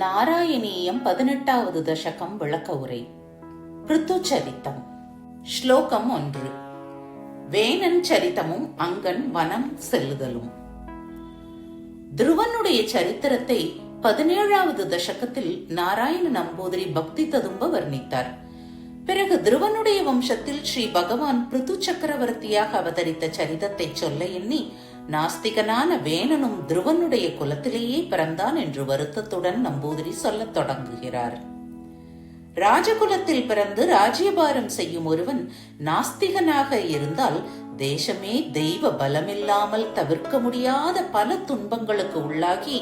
நாராயணீயம் 18வது தசகம் விளக்க உரை. பிருத்து சரித்தம். ஸ்லோகம் 1. வேணன் சரித்தமும் அங்கன் வனம் செல்லுதலும். துருவனுடைய சரித்திரத்தை 17வது தசகத்தில் நாராயண நம்பூதிரி பக்தி ததும்ப வர்ணித்தார். பிறகு துருவனுடைய வம்சத்தில் ஸ்ரீ பகவான் பிருத்து சக்கரவர்த்தியாக அவதரித்த சரிதத்தை சொல்ல எண்ணி நாஸ்திகனான வேணனும் துருவனுடைய குலத்திலேயே பிறந்தான் என்று வருத்தத்துடன் நம்பூதிரி சொல்லத் தொடங்குகிறார். ராஜகுலத்தில் பிறந்து ராஜ்யபாரம் செய்யும் ஒருவன் நாஸ்திகனாக இருந்தால் தேசமே தெய்வ பலமில்லாமல் தவிர்க்க முடியாத பல துன்பங்களுக்கு உள்ளாகி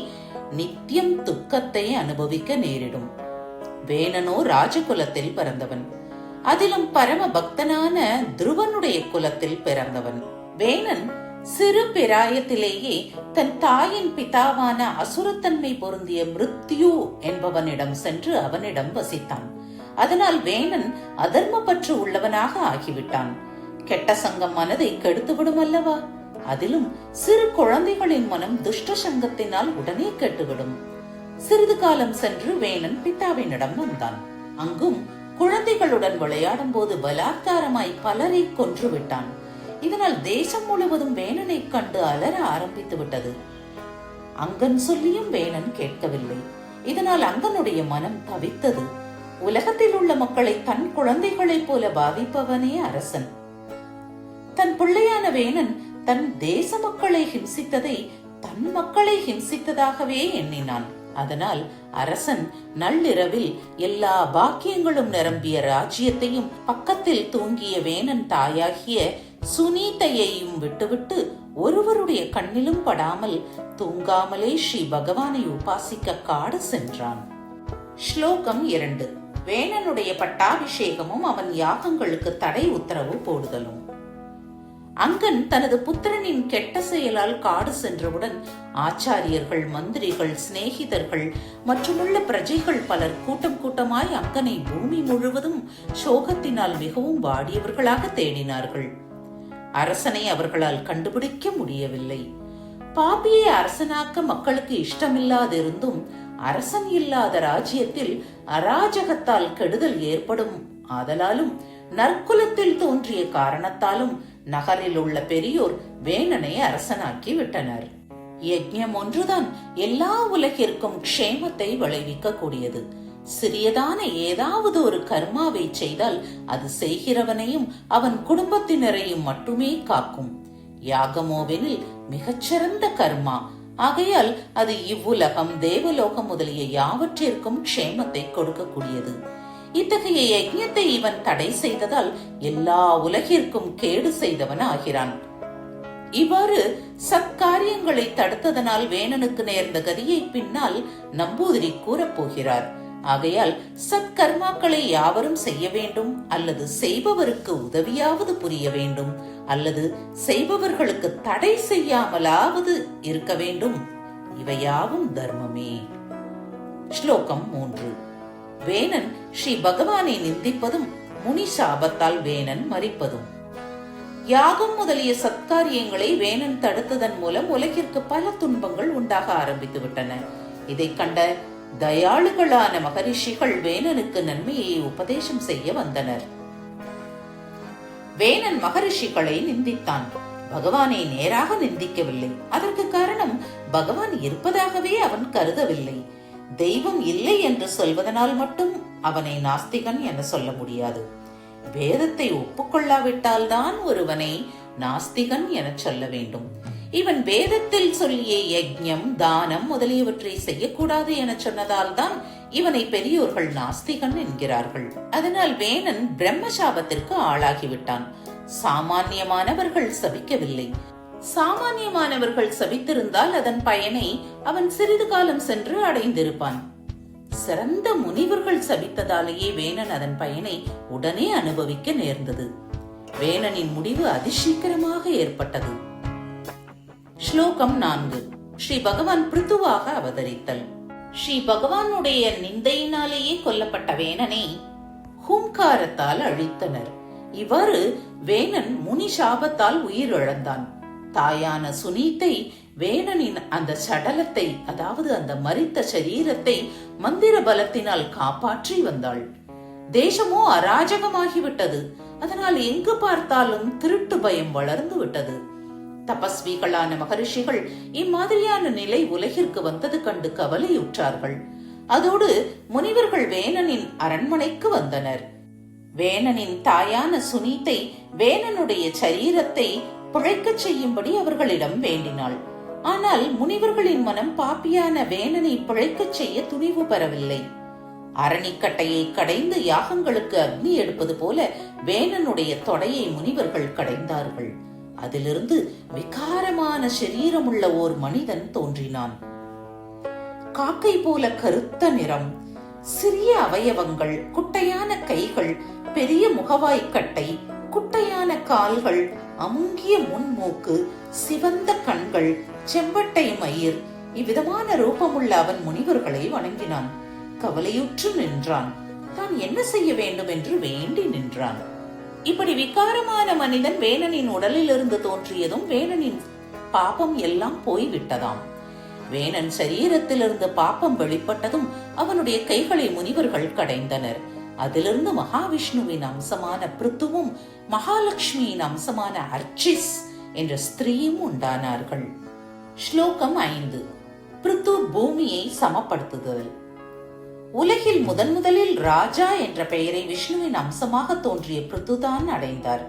நித்தியம் துக்கத்தை அனுபவிக்க நேரிடும். வேணனோ ராஜகுலத்தில் பிறந்தவன், அதிலும் பரம பக்தனான துருவனுடைய குலத்தில் பிறந்தவன். வேணன் சிறு பிராயத்திலேயே தன் தாயின் பிதாவான அசுரத்தன்மை பொருந்திய மிருத்யு என்பவனிடம் சென்று அவனிடம் வசித்தான். அதனால் வேணன் அதர்ம பற்று உள்ளவனாக ஆகிவிட்டான். கெட்ட சங்கம் மனதை கெடுத்துவிடும் அல்லவா? அதிலும் சிறு குழந்தைகளின் மனம் துஷ்ட சங்கத்தினால் உடனே கெட்டுவிடும். சிறிது காலம் சென்று வேணன் பிதாவினிடம் வந்தான். அங்கும் குழந்தைகளுடன் விளையாடும் போது பலாத்காரமாய் பலரை கொன்று விட்டான். இதனால் தேசம் முழுவதும் வேணனை கண்டு அலற ஆரம்பித்து விட்டது. அங்கன் சொல்லியும் வேணன் கேட்கவில்லை. இதனால் அங்கனுடைய மனம் தவித்தது. உலகத்தில் உள்ள மக்களை தன் குழந்தைகளைப் போல பாவிப்பவனே அரசன். தன் பிள்ளையான வேணன் தன் தேச மக்களை ஹிம்சித்ததை தன் மக்களை ஹிம்சித்ததாகவே எண்ணினான். அதனால் அரசன் நள்ளிரவில் எல்லா பாக்கியங்களும் நிரம்பிய ராஜ்யத்தையும் பக்கத்தில் தூங்கிய வேணன் தாயாகிய சுனீதையையும் விட்டுவிட்டு ஒருவருடைய கண்ணிலும் படாமல் தூங்காமலே ஸ்ரீ பகவானை உபாசிக்க காடு சென்றான். ஸ்லோகம் 2. வேணனுடைய பட்டாபிஷேகமும் அவன் யாகங்களுக்கு தடை உத்தரவு போடுதலும். அங்கன் தனது புத்திரனின் கெட்ட செயலால் காடு சென்றவுடன் ஆச்சாரியர்கள், மந்திரிகள், சிநேகிதர்கள் மற்றுமுள்ள பிரஜைகள் பலர் கூட்டம் கூட்டமாய் அங்கனை பூமி முழுவதும் சோகத்தினால் மிகவும் வாடியவர்களாக தேடினார்கள். அரசனை அவர்களால் கண்டுபிடிக்க முடியவில்லை. பாபியை அரசனாக்க மக்களுக்கு இஷ்டமில்லாதிருந்தும் அரசன் இல்லாத ராஜ்யத்தில் அராஜகத்தால் கெடுதல் ஏற்படும். ஆதலாலும் நற்குலத்தில் தோன்றிய காரணத்தாலும் நகரில் உள்ள பெரியோர் வேணனை அரசனாக்கி விட்டனர். யஜ்ஞம் ஒன்றுதான் எல்லா உலகிற்கும் க்ஷேமத்தை விளைவிக்க கூடியது. சிறியதான ஏதாவது ஒரு கர்மாவை செய்தால் அது செய்கிறவனையும் அவன் குடும்பத்தினரையும் மட்டுமே காக்கும். யாகமோவெனில் மிகச்சிறந்த கர்மா. ஆகையால் அது இவ்வுலகம், தேவலோகம் முதலிய யாவற்றிற்கும் க்ஷேமத்தை கொடுக்கக்கூடியது. இத்தகைய யஜ்ஞத்தை இவன் தடை செய்ததால் எல்லா உலகிற்கும் கேடு செய்தவன் ஆகிறான். இவ்வாறு சத்காரியங்களை தடுத்ததனால் வேணனுக்கு நேர்ந்த கதியை பின்னால் நம்பூதிரி கூறப்போகிறார். ஆகையால் சத்கர்மாக்களை யாவரும் செய்ய வேண்டும், அல்லது செய்பவருக்கு உதவியாவது புரிய வேண்டும், அல்லது செய்பவர்களுக்கு தடை செய்யாமலாவது இருக்க வேண்டும். இவையாவும் தர்மமே. ஸ்லோகம் 3. வேணன் ஸ்ரீ பகவானை நிந்திப்பதும் முனி சாபத்தால் வேணன் மரிப்பதும். யாகம் முதலிய சத்காரியங்களை வேணன் தடுத்ததன் மூலம் உலகிற்கு பல துன்பங்கள் உண்டாக ஆரம்பித்து விட்டன. இதை கண்ட தயாளுகளான மகரிஷிகள் வேணனுக்கு நன்மையை உபதேசம் செய்ய வந்தனர். வேணன் மகரிஷிகளை நிந்தித்தான். பகவானை நேராக நிந்திக்கவில்லை. அதற்கு காரணம் பகவான் இருப்பதாகவே அவன் கருதவில்லை. தெய்வம் இல்லை என்று சொல்வதனால் மட்டும் அவனை நாஸ்திகன் என சொல்ல முடியாது. வேதத்தை ஒப்புக்கொள்ளாவிட்டால் தான் ஒருவனை நாஸ்திகன் என சொல்ல வேண்டும். இவன் வேதத்தில் சொல்லிய யஜ்ஞம், தானம் முதலியவற்றை செய்யக்கூடாது என சொன்னதால் தான் இவனை பெரியோர்கள் நாஸ்திகன் என்கிறார்கள். அதனால் வேணன் பிரம்மசாபத்திற்கு ஆளாகிவிட்டான். சாமானியமானவர்கள் சபிக்கவில்லை. சாமானியமானவர்கள் சபித்திருந்தால் அதன் பயனை அவன் சிறிது காலம் சென்று அடைந்திருப்பான். சிறந்த முனிவர்கள் சபித்ததாலேயே வேணன் அதன் பயனை உடனே அனுபவிக்க நேர்ந்தது. வேணனின் முடிவு அதிசீக்கிரமாக ஏற்பட்டது. ஸ்லோகம் 4. ஸ்ரீ பகவான் பிருத்துவாக அவதரித்தல். ஸ்ரீ பகவானுடைய நிந்தையினாலேயே கொல்லப்பட்ட வேணனை ஹூங்காரத்தால் அழித்தனர். இவ்வாறு வேணன் முனி சாபத்தால் உயிரிழந்தான். தாயான சுனீத்தை வேணனின் அந்த சடலத்தை, அதாவது அந்த மரித்த சரீரத்தை மந்திர பலத்தினால் காப்பாற்றி வந்தாள். தேசமோ அராஜகமாகிவிட்டது. அதனால் எங்கு பார்த்தாலும் திருட்டு பயம் வளர்ந்து விட்டது. தபஸ்விகளான மகரிஷிகள் இம்மாதிரியான நிலை உலகிற்கு வந்தது கண்டு கவலையுற்றார்கள். அதோடு முனிவர்கள் வேணனின் அரண்மனைக்கு வந்தனர். வேணனின் தாயான சுனீத்தை வேணனுடைய சரீரத்தை பிழைக்கச் செய்யும்படி அவர்களிடம் வேண்டினாள். ஆனால் முனிவர்களின் மனம் பாப்பியான வேணனை பிழைக்கச் செய்ய துணிவு பெறவில்லை. அரணிக்கட்டையை கடைந்து யாகங்களுக்கு அக்னி எடுப்பது போல வேணனுடைய தொடையை முனிவர்கள் கடைந்தார்கள். அதிலிருந்து விகாரமான சரீரமுள்ள ஓர் மனிதன் தோன்றினான். காக்கை போல கருத்த நிறம், சிறிய அவயவங்கள், குட்டையான கைகள், பெரிய முகவாய்க்கட்டை, குட்டையான கால்கள், அமுங்கிய முன்மூக்கு, சிவந்த கண்கள், செம்பட்டை மயிர், இவ்விதமான ரூபமுள்ள அவன் முனிவர்களை வணங்கினான். கவலையுற்று நின்றான். தான் என்ன செய்ய வேண்டும் என்று வேண்டி நின்றான். இப்படி விகாரமான மனிதன் வேணனின் உடலில் இருந்து தோன்றியதும் வேணனின் பாபம் எல்லாம் போய்விட்டதாம். வேணன் சரீரத்திலிருந்து பாப்பம் வெளிப்பட்டதும் அவனுடைய கைகளை முனிவர்கள் கடைந்தனர். அதிலிருந்து மகாவிஷ்ணுவின் அம்சமான பிருத்துவும் மகாலட்சுமியின் அம்சமான அர்ச்சிஸ் என்ற ஸ்திரீயும் உண்டானார்கள். ஸ்லோகம் 5. பிருத்து பூமியை சமப்படுத்துதல். உலகில் முதலில் ராஜா என்ற பெயரை விஷ்ணுவின் அம்சமாக தோன்றிய பிருத்துதான் அடைந்தார்.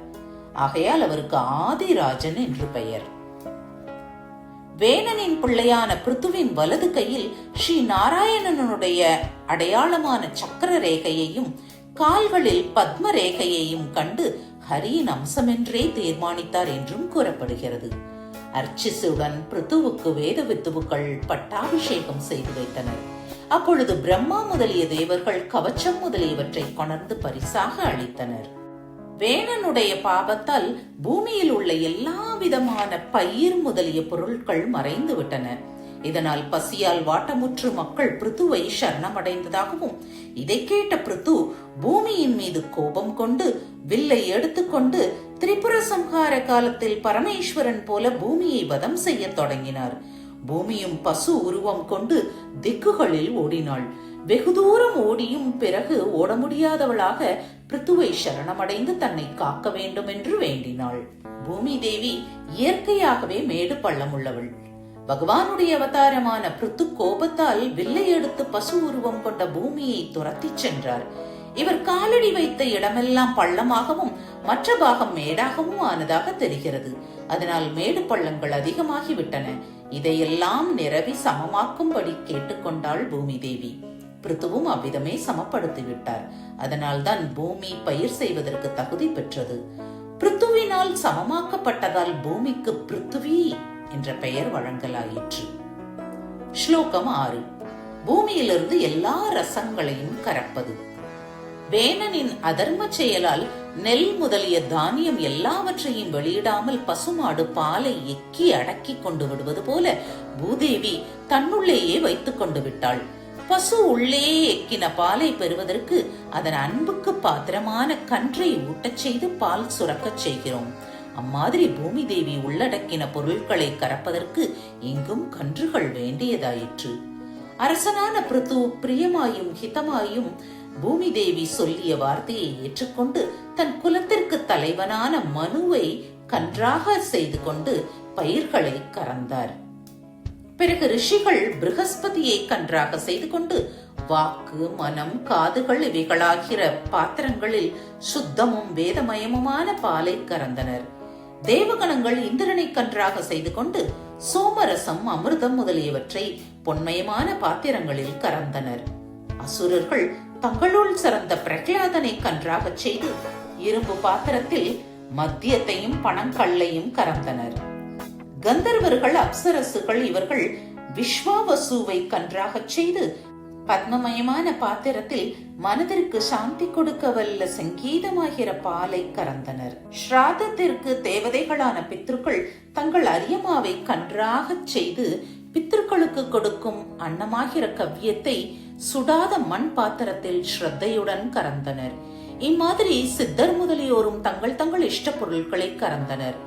ஆகையால் அவருக்கு ஆதிராஜன் என்று பெயர். வேணனின் பிள்ளையான பிருத்துவின் வலது கையில் ஸ்ரீ நாராயணனுடைய அடையாளமான சக்கர ரேகையையும் கால்களில் பத்ம ரேகையையும் கண்டு ஹரியின் அம்சமென்றே தீர்மானித்தார் என்றும் கூறப்படுகிறது. அர்ச்சிசுடன் பிருத்துவுக்கு வேத வித்துவுக்கள் பட்டாபிஷேகம் செய்து வைத்தனர். அப்பொழுது பிரம்மா முதலிய தேவர்கள் கவச்சம் முதலியவற்றை கொணர்ந்து பரிசாக அளித்தனர். வேணனுடைய பாபத்தால் பூமியில் உள்ள எல்லா விதமான பயிர் முதலிய பொருட்கள் மறைந்து விட்டன. இதனால் பசியால் வாட்டமுற்று மக்கள் பிருத்துவை சரணமடைந்ததாகவும், இதை கேட்ட பிருத்து பூமியின் மீது கோபம் கொண்டு வில்லை எடுத்துக்கொண்டு திரிபுர சம்ஹார காலத்தில் பரமேஸ்வரன் போல பூமியை வதம் செய்ய தொடங்கினார். பூமியும் பசு உருவம் கொண்டு திக்குகளில் ஓடினாள். வெகு தூரம் ஓடியும் பிறகு ஓட முடியாதவளாக பிருத்துவை சரணமடைந்து தன்னை காக்க வேண்டும் என்று வேண்டினாள். பூமி தேவி இயற்கையாகவே மேடு பள்ளம் உள்ளவள். பகவானுடைய அவதாரமான பிருத்து கோபத்தால் வில்லை எடுத்து பசு உருவம் கொண்ட பூமியை துரத்தி சென்றார். இவர் காலடி வைத்த இடமெல்லாம் பள்ளமாகவும் மற்ற பாகம் மேடாகவும் ஆனதாக தெரிகிறது. அதனால் மேடு பள்ளங்கள் அதிகமாகிவிட்டன. இதையெல்லாம் நிரவி சமமாக்கும்படி கேட்டுக்கொண்டாள் பூமி தேவி. பிருத்துவும் அவ்விதமே சமப்படுத்தி விட்டார். அதனால் தான் பூமி பயிர் செய்வதற்கு தகுதி பெற்றது. பிருத்துவினால் சமமாக்கப்பட்டதால் பூமிக்கு பிருத்துவி என்ற பெயர் வழங்கலாயிற்று. ஸ்லோகம் 6. பூமியிலிருந்து எல்லா ரசங்களையும் கறப்பது. வேணனின் அதர்ம செயலால் நெல் முதலிய தானியம் எல்லாவற்றையும் வெளியிடாமல் பசுமாடு பாலை எக்கி அடக்கி கொண்டு விடுவது போல பூதேவி தன்னுள்ளேயே வைத்துக் கொண்டு விட்டாள். பசு உள்ளே எக்கின பாலை பெறுவதற்கு அதன் அன்புக்கு பாத்திரமான கன்றை ஊட்டச் செய்து பால் சுரக்கச் செய்கிறோம். அம்மாதிரி பூமி தேவி உள்ளடக்கின பொருட்களை கறப்பதற்கு எங்கும் கன்றுகள் வேண்டியதாயிற்று. அரசனான பிருத்து பிரியமாயும் ஹிதமாயும் பூமி தேவி சொல்லிய வார்த்தையை ஏற்றுக்கொண்டு தன் குலத்திற்கு தலைவனான மனுவை கன்றாக செய்து கொண்டு பயிர்களை கறந்தார். பிறகு ரிஷிகள் பிருகஸ்பதியை கன்றாக செய்து கொண்டு வாக்கு, மனம், காதுகள் இவைகளாகிற பாத்திரங்களில் சுத்தமும் வேதமயமுமான பாலை கறந்தனர். தேவகணங்கள் இந்திரனை கன்றாக செய்து கொண்டு சோமரசம், அமிர்தம் முதலியவற்றை பொன்மயமான பாத்திரங்களில் கறந்தனர். அசுரர்கள் தங்களுள் சிறந்த பிரகலாதனை கன்றாக செய்து இரும்பு பாத்திரத்தில் மத்தியத்தையும் பணங்கள்ளையும் கறந்தனர். கந்தர்வர்கள், அப்சரசுகள் இவர்கள் விஸ்வாவசுவை கன்றாக செய்து பத்மமயமான பாத்திரத்தில் மனதிற்கு சாந்தி கொடுக்க வல்ல சங்கீதமாகிற பாலை கறந்தனர். ஸ்ராதத்திற்கு தேவதைகளான பித்ருக்கள் தங்கள் அரியமாவை கன்றாக செய்து பித்ருக்களுக்கு கொடுக்கும் அன்னமாகிற கவ்யத்தை சுடாத மண் பாத்திரத்தில் ஸ்ரத்தையுடன் கறந்தனர். இம்மாதிரி சித்தர் முதலியோரும் தங்கள் இஷ்ட பொருட்களை கறந்தனர்.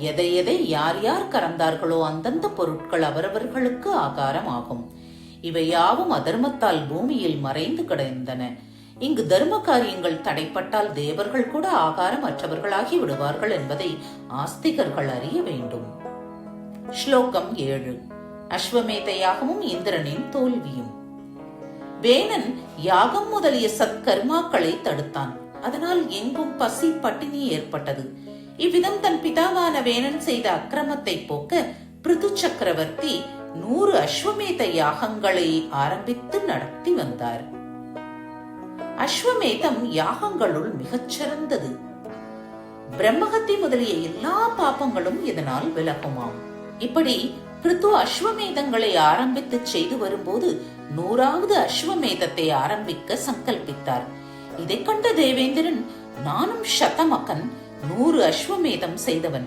எதை எதை யார் யார் கறந்தார்களோ அந்தந்த பொருட்கள் அவரவர்களுக்கு ஆகாரம் ஆகும். இவை யாவும் அதர்மத்தால் பூமியில் மறைந்து கிடந்தன. இங்கு தர்ம காரியங்கள் தடைப்பட்டால் தேவர்கள் கூட ஆகாரம் அற்றவர்களாகி விடுவார்கள் என்பதை ஆஸ்திகர்கள் அறிய வேண்டும். ஸ்லோகம் 7. அஸ்வமேத யாகமும் இந்திரனின் தோல்வியும். வேணன் யாகம் முதலிய சத்கர்மாக்களை தடுத்தான். அதனால் எங்கும் பசி பட்டினி ஏற்பட்டது. இவ்விதம் தன் பிதாவான வேணன் செய்த அக்கிரமத்தை போக்க பிருது சக்கரவர்த்தி 100 அஸ்வமேத யாகங்களை ஆரம்பித்து நடத்தி வந்தார். அஸ்வமேதம் யாகங்களுள் மிகச் சிறந்தது. பிரம்மஹத்தி முதலிய எல்லா பாபங்களும் இதனால் விலகுமாம். இப்படி பிருது அஸ்வமேதங்களை ஆரம்பித்து செய்து வரும்போது 100வது அஸ்வமேதத்தை ஆரம்பிக்க சங்கல்பித்தார். இதை கண்ட தேவேந்திரன், நானும் சதமகன் 100 அஸ்வமேதம் செய்தவன்,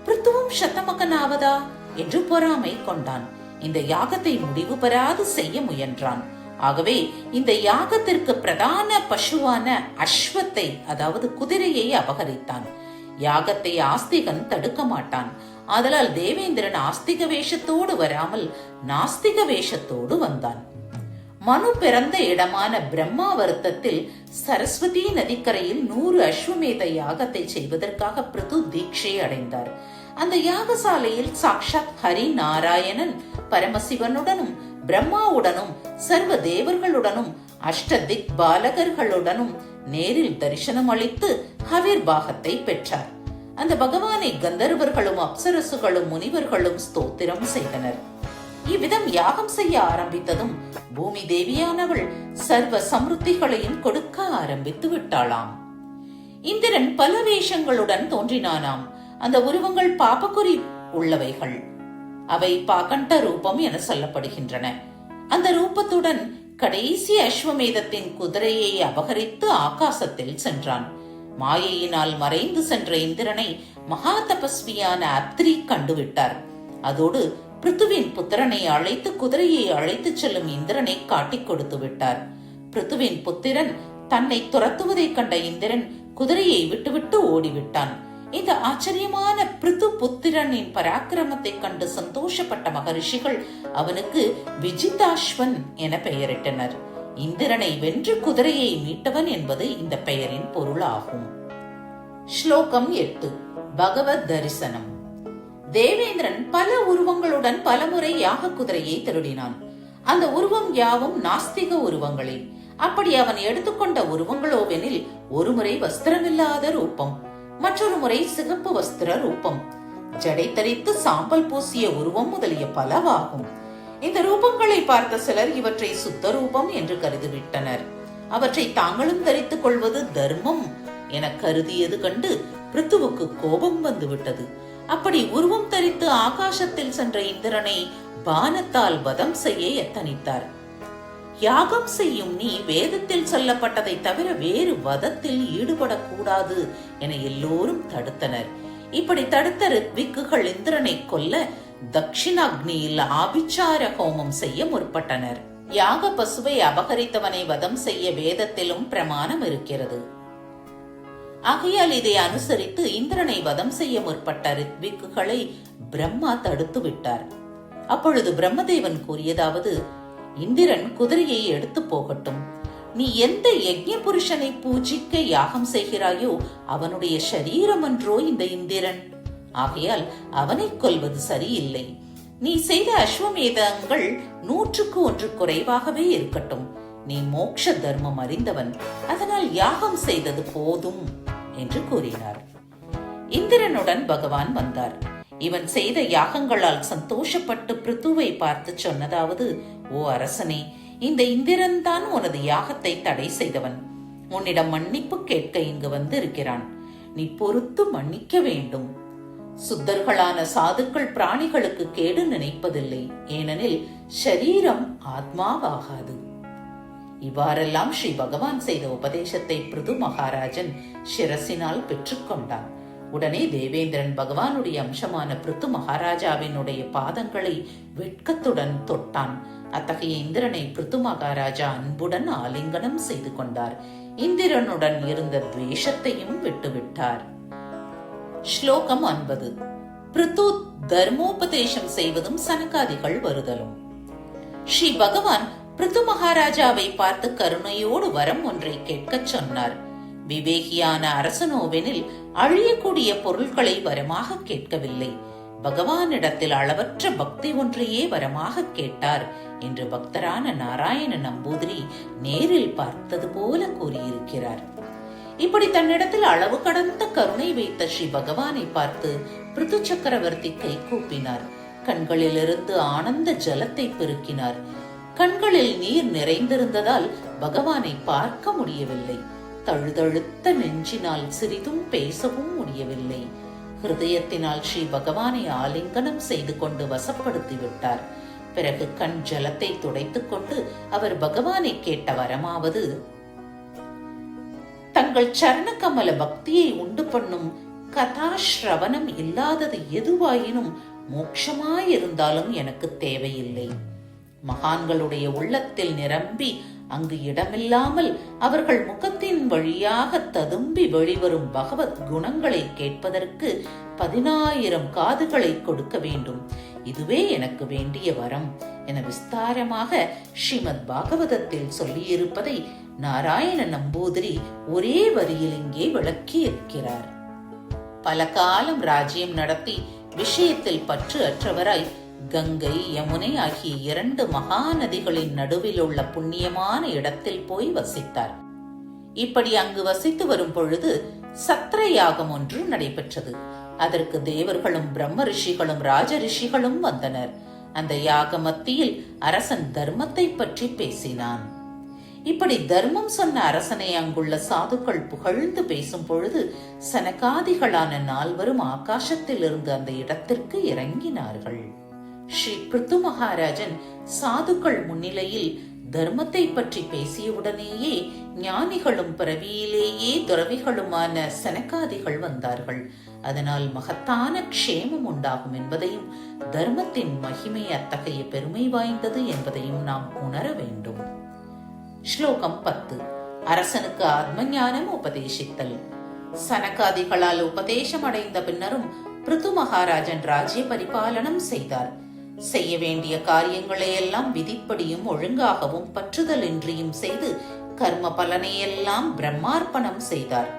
பிருத்துவும் சதமகன் ஆவதா என்று பொறாமை கொண்டான். இந்த யாகத்தை முடிவு பெறாது செய்ய முயன்றான். ஆகவே இந்த யாகத்திற்கு பிரதான பசுவான அஸ்வத்தை, அதாவது குதிரையை அபகரித்தான். யாகத்தை ஆஸ்திகன் தடுக்க மாட்டான். ஆதலால் தேவேந்திரன் ஆஸ்திக வேஷத்தோடு வராமல் நாஸ்திக வேஷத்தோடு வந்தான். மனு பிறந்த இடமான பிரம்மாவர்த்தத்தில் சரஸ்வதி நதிக்கரையில் 100 அஸ்வமேத யாகத்தை செய்வதற்காக பிருது தீட்சை அடைந்தார். அந்த யாகசாலையில் சாக்ஷாத் ஹரி நாராயணன் பரமசிவனுடனும் பிரம்மாவுடனும் சர்வ தேவர்களுடனும் அஷ்ட திக் பாலகர்களுடனும் நேரில் தரிசனம் அளித்து ஹவிர் பாகத்தை பெற்றார். அந்த பகவானை கந்தர்வர்களும் அப்சரசுகளும் முனிவர்களும் ஸ்தோத்திரம் செய்தனர். இவ்விதம் யாகம் செய்ய ஆரம்பித்ததும் பூமி தேவியானவள் சர்வ சம்ருத்திகளையும் கொடுக்க ஆரம்பித்து விட்டாளாம். இந்திரன் பல வேஷங்களுடன் தோன்றினானாம். அந்த உருவங்கள் பாபகுறி உள்ளவைகள். அவை பாகண்ட ரூபம் என சொல்லப்படுகின்றன. அந்த ரூபத்துடன் கடைசி அஸ்வமேதத்தின் குதிரையை அபகரித்து ஆகாசத்தில் சென்றான். மாயையினால் மறைந்து சென்ற இந்திரனை மகா தபஸ்வியான அத்ரி கண்டுவிட்டார். அதோடு பிருத்துவின் புத்திரனை அழைத்து குதிரையை அழைத்து செல்லும் இந்திரனை காட்டிக் கொடுத்து விட்டார். பிருத்துவின் புத்திரன் தன்னை துரத்துவதை கண்ட இந்திரன் குதிரையை விட்டுவிட்டு ஓடிவிட்டான். இந்த ஆச்சரியமான பிருத்து புத்திரனின் பராக்கிரமத்தை கண்டு சந்தோஷப்பட்ட மகரிஷிகள் அவனுக்கு விஜிதாஸ்வன் என பெயரிட்டனர். இந்திரனை வென்று குதிரையை மீட்டவன் என்பது இந்த பெயரின் பொருளாகும். ஸ்லோகம் 8. பகவத் தரிசனம். தேவேந்திரன் பல உருவங்களுடன் பலமுறை யாக குதிரையை திருடினான். அந்த உருவம் யாவும் நாஸ்திக உருவங்களே. அப்படி அவன் எடுத்துக்கொண்ட உருவங்களோவெனில் ஒருமுறை வஸ்திரமில்லாத ரூபம், மற்றொரு முறை சிகப்பு வஸ்திர ரூபம், ஜடை தரித்து சாம்பல் பூசிய உருவம் முதலிய பலவாகும். இந்த ரூபங்களை பார்த்த சிலர் இவற்றை சுத்த ரூபம் என்று கருதிவிட்டனர். அவற்றை தாங்களும் தரித்துக் கொள்வது தர்மம் என கருதியது கண்டு பிருத்துவுக்கு கோபம் வந்துவிட்டது. அப்படி உருவம் தரித்து ஆகாசத்தில் சென்ற இந்திரனை பானத்தால் வதம் செய்ய எத்தனித்தார். யாகம் செய்யும் நீ வேதத்தில் சொல்லப்பட்டதை தவிர வேறு வதத்தில் ஈடுபடக்கூடாது என எல்லோரும் தடுத்தனர். இப்படி தடுத்த ரித்விக்குகள் இந்திரனை கொல்ல தட்சிணாக்னியில் ஆபிச்சார ஹோமம் செய்ய முற்பட்டனர். யாக பசுவை அபகரித்தவனை வதம் செய்ய வேதத்திலும் பிரமாணம் இருக்கிறது. ஆகையால் இதை அனுசரித்து இந்திரனை வதம் செய்ய முற்பட்ட ரித்விக்குகளை பிரம்மா தடுத்து விட்டார். அப்பொழுது பிரம்மதேவன் கூறியதாவது: இந்திரன் குதிரையை எடுத்து போகட்டும். நீ எந்த யஜ்ஞ புருஷனை பூஜிக்க யாகம் செய்கிறாயோ அவனுடைய சரீரம் என்றோ இந்த இந்திரன். ஆகையால் அவனை கொல்வது சரியில்லை. நீ செய்த அஸ்வமேதங்கள் 100க்கு 1 குறைவாகவே இருக்கட்டும். நீ மோட்ச தர்மம் அறிந்தவன், அதனால் யாகம் செய்தது போதும் என்று கூறினார். இந்திரனுடன் பகவான் வந்தார். இவன் செய்த யாகங்களால் சந்தோஷப்பட்டு பிருத்துவை பார்த்து சொன்னதாவது: ஓ அரசனே, இந்த இந்திரன் தான் உனது யாகத்தை தடை செய்தவன். உன்னிடம் மன்னிப்பு கேட்க இங்கு வந்து இருக்கிறான். நீ பொறுத்து மன்னிக்க வேண்டும். சுத்தர்களான சாதுக்கள் பிராணிகளுக்கு கேடு நினைப்பதில்லை, ஏனெனில் ஷரீரம் ஆத்மாவாகாது. இவ்வாறெல்லாம் ஸ்ரீ பகவான் செய்த உபதேசத்தை பிருது மகாராஜன் சிரசினால் பெற்றுக்கொண்டான். உடனே தேவேந்திரன் பகவானுடைய அம்சமான பிருத்து மகாராஜாவினுடைய பாதங்களை வெட்கத்துடன் தொட்டான். அத்தகைய இந்திரனை பிருத்து மகாராஜா அன்புடன் ஆலிங்கனம் செய்து கொண்டார். இந்திரனுடன் இருந்த துவேஷத்தையும் விட்டுவிட்டார். ஸ்லோகம் 9. பிருத்து தர்மோபதேசம் செய்வதும் சனகாதிகள் வருதலும். ஸ்ரீ பகவான் பிருத்து மகாராஜாவை பார்த்து கருணையோடு வரம் ஒன்றை கேட்கச் சொன்னார். விவேகியான அரசனோவெனில் அழியக்கூடிய பொருள்களை வரமாக கேட்கவில்லை, பகவானிடத்தில் அளவற்ற பக்தி ஒன்றையே வரமாக கேட்டார் என்று பக்தரான நாராயண நம்பூதிரி நேரில் பார்த்தது போல கூறியிருக்கிறார். இப்படி தன்னிடத்தில் அளவு கடந்த கருணை வைத்த ஸ்ரீ பகவானை பார்த்து பிருத்து சக்கரவர்த்தி கை கூப்பினார். கண்களிலிருந்து ஆனந்த ஜலத்தை பெருக்கினார். கண்களில் நீர் நிறைந்திருந்ததால் பகவானை பார்க்க முடியவில்லை. தழுதழுத்த நெஞ்சினால் சிறிதும் பேசவும் முடியவில்லை. ஹிருதயத்தினால் ஸ்ரீ பகவானை ஆலிங்கனம் செய்து கொண்டு வசப்படுத்தி விட்டார். பிறகு கண் ஜலத்தை துடைத்துக் கொண்டு அவர் பகவானை கேட்ட வரமாவது, தங்கள் சரண கமல பக்தியை உண்டு பண்ணும் கதாஸ்ரவணம் இல்லாதது எதுவாயினும் மோட்சமாயிருந்தாலும் எனக்கு தேவையில்லை. மகான்களுடைய உள்ளத்தில் நிரம்பி அங்கு இடமில்லாமல் அவர்கள் முகத்தின் வழியாக ததும்பி வெளிவரும் பகவத் குணங்களை கேட்பதற்கு 10,000 காதுகளை கொடுக்க வேண்டும். இதுவே எனக்கு வேண்டிய வரம் என விஸ்தாரமாக ஸ்ரீமத் பாகவதத்தில் சொல்லியிருப்பதை நாராயண நம்பூதிரி ஒரே வரியில் இங்கே விளக்கி இருக்கிறார். பல காலம் ராஜ்யம் நடத்தி விஷயத்தில் பற்று அற்றவராய் கங்கை யமுனை ஆகிய 2 மகாநதிகளின் நடுவில் உள்ள புண்ணியமான இடத்தில் போய் வசித்தார். இப்படி அங்கு வசித்து வரும் பொழுது சத்திர யாகம் ஒன்று நடைபெற்றது. அதற்கு தேவர்களும் பிரம்ம ரிஷிகளும் ராஜ ரிஷிகளும் வந்தனர். அந்த யாக மத்தியில் அரசன் தர்மத்தை பற்றி பேசினான். இப்படி தர்மம் சொன்ன அரசனை அங்குள்ள சாதுக்கள் புகழ்ந்து பேசும் பொழுது சனகாதிகளான 4 ஆகாசத்தில் இருந்து அந்த இடத்திற்கு இறங்கினார்கள். ஸ்ரீ பிருத்து மகாராஜன் சாதுக்கள் முன்னிலையில் தர்மத்தை பற்றி பேசியவுடனேயே ஞானிகளும் பிறவியிலேயே துறவிகளுமான சனகாதிகள் வந்தார்கள். அதனால் மகத்தான க்ஷேமம் உண்டாகும் என்பதையும் தர்மத்தின் மகிமை அத்தகைய பெருமை வாய்ந்தது என்பதையும் நாம் உணர வேண்டும். ஸ்லோகம் 10. அரசனுக்கு ஆத்ம ஞானம் உபதேசித்தல். சனகாதிகளால் உபதேசம் அடைந்த பின்னரும் பிருத்து மகாராஜன் ராஜ்ய பரிபாலனம் செய்தார். செய்ய வேண்டிய காரியங்களை எல்லாம் விதிப்படியும் ஒழுங்காகவும் பற்றுதலின்றியும் செய்து கர்ம பலனையெல்லாம் பிரம்மார்ப்பணம் செய்தார்.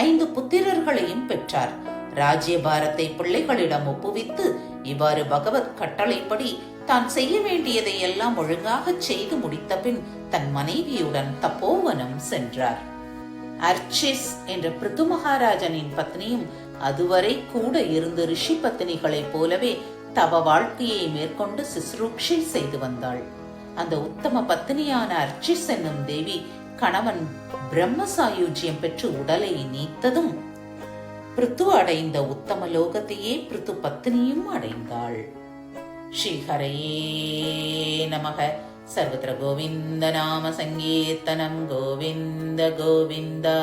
5 புத்திரர்களையும் பெற்றார். ராஜ்யபாரத்தை பிள்ளைகளிடம் ஒப்புவித்து இவ்வாறு பகவத் கட்டளைப்படி தான் செய்ய வேண்டியதை எல்லாம் ஒழுங்காக செய்து முடித்த பின் தன் மனைவியுடன் தப்போவனம் சென்றார். அர்ச்சிஸ் என்ற பிருத்து மகாராஜனின் பத்னியும் அதுவரை கூட இருந்த ரிஷி பத்னிகளைப் போலவே தவ வாழ்க்கையை மேற்கொண்டு சிசுரூக்ஷை செய்து வந்தாள். அந்த உத்தம பத்னியான அர்ச்சிஸ் என்னும் தேவி கணவன் பிரம்ம சாயுஜ்யம் பெற்று உடலை நீத்ததும் பிருத்து அடைந்த உத்தம லோகத்தையே பிருத்து பத்னியும் அடைந்தாள். ஸ்ரீஹரையே நமக. சர்வத்ர கோவிந்த நாம சங்கீர்த்தனம் கோவிந்த கோவிந்தா.